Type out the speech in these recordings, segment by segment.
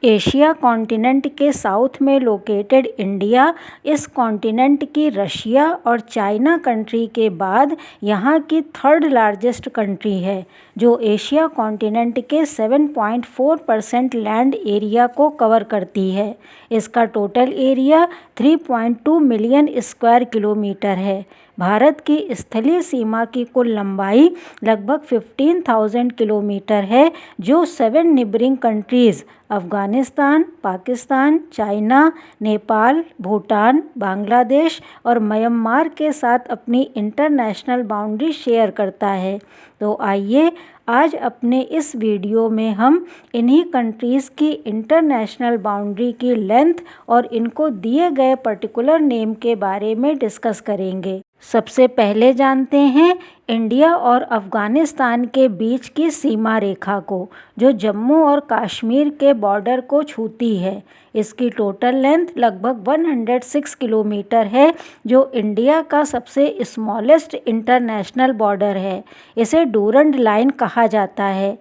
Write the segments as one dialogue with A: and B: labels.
A: Asia continent के south में located India इस कॉन्टिनेंट की रशिया और चाइना कंट्री के बाद यहाँ की थर्ड लार्जेस्ट कंट्री है, जो एशिया कॉन्टिनेंट के 7.4% लैंड एरिया को कवर करती है। इसका total area 3.2 million square kilometre है। भारत की स्थलीय सीमा की कुल लंबाई लगभग 15,000 किलोमीटर है, जो 7 neighbouring countries Afghanistan, Pakistan, China, Nepal, Bhutan, Bangladesh और म्यांमार के साथ अपनी इंटरनेशनल बाउंड्री शेयर करता है। तो आइए आज अपने इस वीडियो में हम इन्हीं कंट्रीज़ की इंटरनेशनल बाउंड्री की लेंथ और इनको दिए गए पर्टिकुलर नेम के बारे में डिस्कस करेंगे। सबसे पहले जानते हैं इंडिया और अफ़गानिस्तान के बीच की सीमा रेखा को, जो जम्मू और कश्मीर के बॉर्डर को छूती है। इसकी टोटल लेंथ लगभग 106 किलोमीटर है, जो इंडिया का सबसे स्मॉलेस्ट इंटरनेशनल बॉर्डर है। इसे डूरंड लाइन कहा जाता है।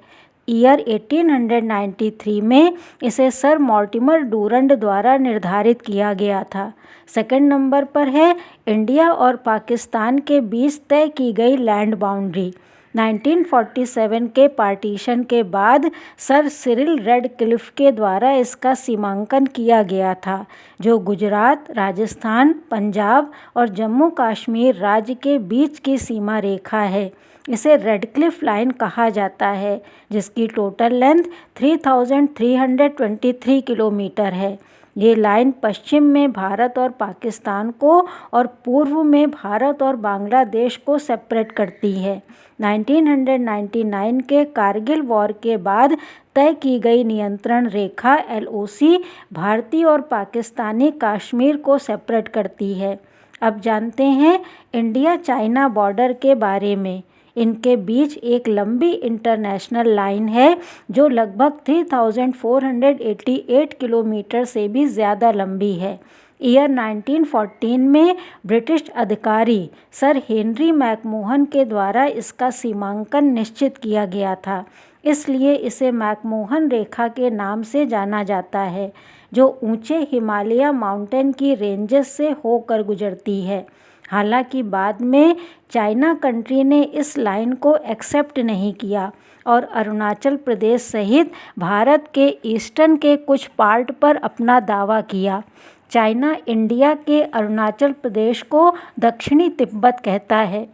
A: ईयर 1893 में इसे सर मॉर्टिमर डूरंड द्वारा निर्धारित किया गया था। सेकंड नंबर पर है इंडिया और पाकिस्तान के बीच तय की गई लैंड बाउंड्री। 1947 के पार्टीशन के बाद सर सिरिल रेडक्लिफ के द्वारा इसका सीमांकन किया गया था, जो गुजरात, राजस्थान, पंजाब और जम्मू कश्मीर राज्य के बीच की सीमा रेखा है। इसे रेडक्लिफ लाइन कहा जाता है, जिसकी टोटल लेंथ 3,323 किलोमीटर है। ये लाइन पश्चिम में भारत और पाकिस्तान को और पूर्व में भारत और बांग्लादेश को सेपरेट करती है। 1999 के कारगिल वॉर के बाद तय की गई नियंत्रण रेखा LOC भारतीय और पाकिस्तानी कश्मीर को सेपरेट करती है। अब जानते हैं इंडिया चाइना बॉर्डर के बारे में। इनके बीच एक लंबी इंटरनेशनल लाइन है, जो लगभग 3,488 किलोमीटर से भी ज़्यादा लंबी है। ईयर 1914 में ब्रिटिश अधिकारी सर हेनरी मैकमोहन के द्वारा इसका सीमांकन निश्चित किया गया था, इसलिए इसे मैकमोहन रेखा के नाम से जाना जाता है, जो ऊंचे हिमालय माउंटेन की रेंजेस से होकर गुजरती है। हालांकि बाद में चाइना कंट्री ने इस लाइन को एक्सेप्ट नहीं किया और अरुणाचल प्रदेश सहित भारत के ईस्टर्न के कुछ पार्ट पर अपना दावा किया। चाइना इंडिया के अरुणाचल प्रदेश को दक्षिणी तिब्बत कहता है।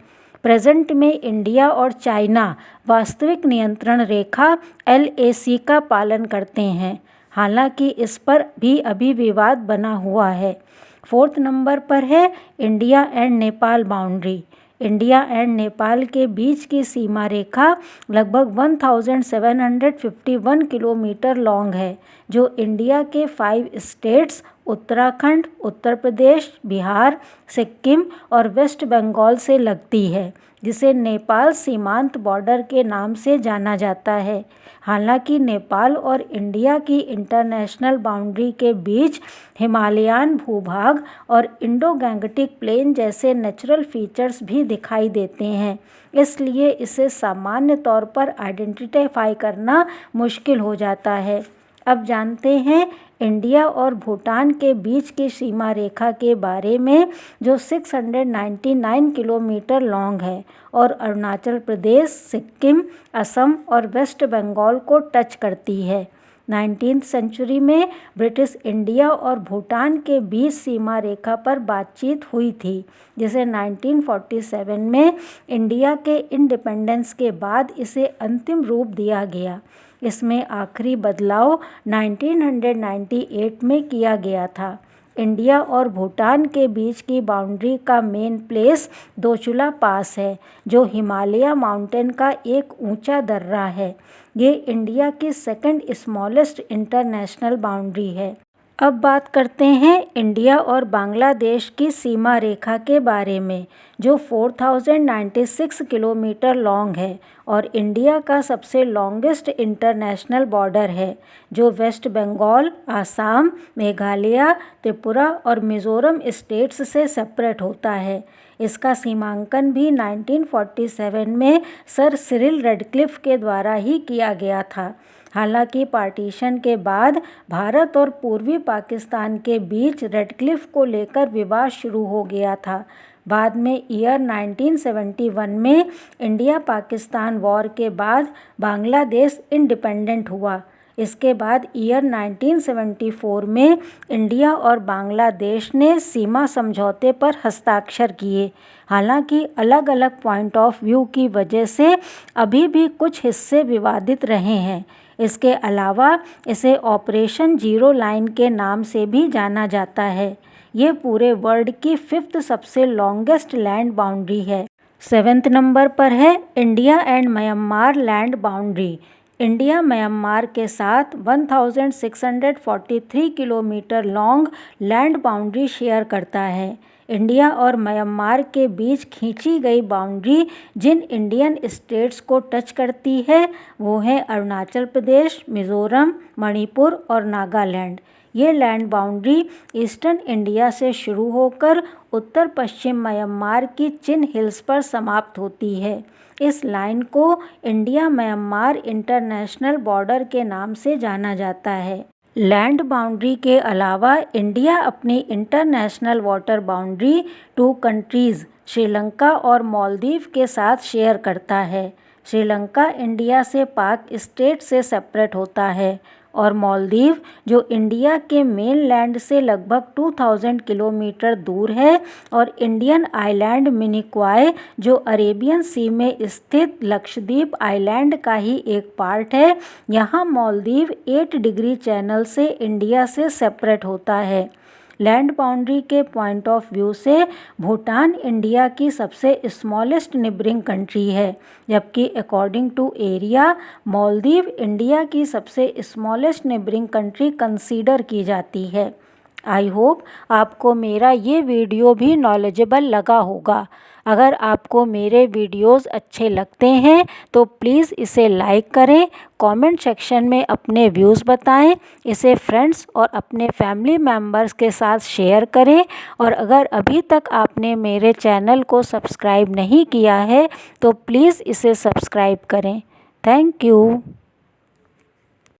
A: प्रेजेंट में इंडिया और चाइना वास्तविक नियंत्रण रेखा LAC का पालन करते हैं, हालांकि इस पर भी अभी विवाद बना हुआ है। फोर्थ नंबर पर है India and Nepal boundary. India and Nepal के बीच की सीमा रेखा लगभग 1751 किलोमीटर लॉन्ग है, जो इंडिया के 5 स्टेट्स उत्तराखंड, उत्तर प्रदेश, बिहार, सिक्किम और वेस्ट बंगाल से लगती है, जिसे नेपाल सीमांत बॉर्डर के नाम से जाना जाता है। हालांकि नेपाल और इंडिया की इंटरनेशनल बाउंड्री के बीच हिमालयन भूभाग और इंडो गैंगटिक प्लेन जैसे नेचुरल फीचर्स भी दिखाई देते हैं, इसलिए इसे सामान्य तौर पर आइडेंटिफाई करना मुश्किल हो जाता है। अब जानते हैं इंडिया और भूटान के बीच की सीमा रेखा के बारे में, जो 699 किलोमीटर लॉन्ग है और अरुणाचल प्रदेश, सिक्किम, असम और वेस्ट बंगाल को टच करती है। 19th सेंचुरी में ब्रिटिश इंडिया और भूटान के बीच सीमा रेखा पर बातचीत हुई थी, जिसे 1947 में इंडिया के इंडिपेंडेंस के बाद इसे अंतिम रूप दिया गया। इसमें आखिरी बदलाव 1998 में किया गया था। इंडिया और भूटान के बीच की बाउंड्री का मेन प्लेस दोचुला पास है, जो हिमालय माउंटेन का एक ऊंचा दर्रा है। ये इंडिया की सेकंड स्मॉलेस्ट इंटरनेशनल बाउंड्री है। अब बात करते हैं इंडिया और बांग्लादेश की सीमा रेखा के बारे में, जो 4096 किलोमीटर लॉन्ग है और इंडिया का सबसे लॉन्गेस्ट इंटरनेशनल बॉर्डर है, जो वेस्ट बंगाल, आसाम, मेघालय, त्रिपुरा और मिज़ोरम स्टेट्स से सेपरेट होता है। इसका सीमांकन भी 1947 में सर सिरिल रेडक्लिफ के द्वारा ही किया गया था। हालांकि पार्टीशन के बाद भारत और पूर्वी पाकिस्तान के बीच रेडक्लिफ को लेकर विवाद शुरू हो गया था। बाद में ईयर 1971 में इंडिया पाकिस्तान वॉर के बाद बांग्लादेश इंडिपेंडेंट हुआ। इसके बाद ईयर 1974 में इंडिया और बांग्लादेश ने सीमा समझौते पर हस्ताक्षर किए। हालांकि अलग अलग पॉइंट ऑफ व्यू की वजह से अभी भी कुछ हिस्से विवादित रहे हैं। इसके अलावा इसे ऑपरेशन जीरो लाइन के नाम से भी जाना जाता है। ये पूरे वर्ल्ड की 5th सबसे लॉन्गेस्ट लैंड बाउंड्री है। 7th नंबर पर है India and Myanmar land boundary. India Myanmar के साथ 1643 kilometre long land boundary share करता है। इंडिया और म्यांमार के बीच खींची गई बाउंड्री जिन इंडियन स्टेट्स को टच करती है वो है अरुणाचल प्रदेश, मिज़ोरम, मणिपुर और नागालैंड। ये लैंड बाउंड्री ईस्टर्न इंडिया से शुरू होकर उत्तर पश्चिम म्यांमार की चिन हिल्स पर समाप्त होती है। इस लाइन को इंडिया म्यांमार इंटरनेशनल बॉर्डर के नाम से जाना जाता है। लैंड बाउंड्री के अलावा इंडिया अपनी international water boundary 2 countries Sri Lanka और मालदीव के साथ शेयर करता है। श्रीलंका इंडिया से पाक स्टेट से सेपरेट होता है और मालदीव जो इंडिया के मेन लैंड से लगभग 2000 किलोमीटर दूर है और इंडियन आइलैंड मिनिकॉय जो अरेबियन सी में स्थित लक्षद्वीप आइलैंड का ही एक पार्ट है। यहाँ मालदीव 8 डिग्री चैनल से इंडिया से सेपरेट होता है। लैंड बाउंड्री के पॉइंट ऑफ व्यू से भूटान इंडिया की सबसे स्मॉलेस्ट नेबरिंग कंट्री है, जबकि according to area Maldives India की सबसे स्मॉलेस्ट नेबरिंग कंट्री कंसीडर की जाती है। आई होप आपको मेरा ये वीडियो भी नॉलेजेबल लगा होगा। अगर आपको मेरे वीडियोस अच्छे लगते हैं तो प्लीज़ इसे लाइक करें, कमेंट सेक्शन में अपने व्यूज़ बताएं, इसे फ्रेंड्स और अपने फैमिली मेम्बर्स के साथ शेयर करें और अगर अभी तक आपने मेरे चैनल को सब्सक्राइब नहीं किया है तो प्लीज़ इसे सब्सक्राइब करें। Thank you.